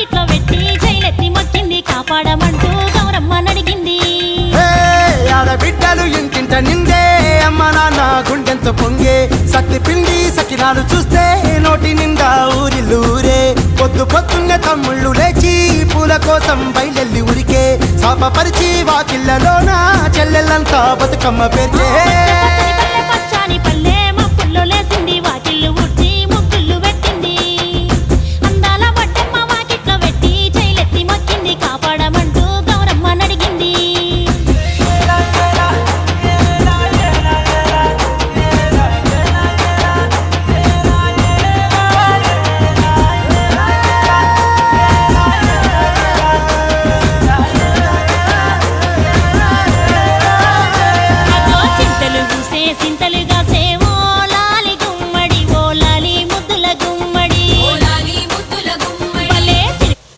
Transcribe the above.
కౌగిట్లో పెట్టి జైలెత్తి మొక్కింది కాపాడమంటూ గౌరమ్మ నడిగింది. ఆడబిడ్డలు ఇంటింట నిందే అమ్మ నాన్న గుండెంతో పొంగే సత్తి పిండి సకినాలు చూస్తే నోటి నిండా ఊరిల్లూరే. పొద్దున్నే తమ్ముళ్ళు లేచి పూల కోసం బయలెల్లి ఉరికే. శాపపరిచి వాకిళ్ళలోన చెల్లెళ్ళంతా బతుకమ్మ పేర్చే.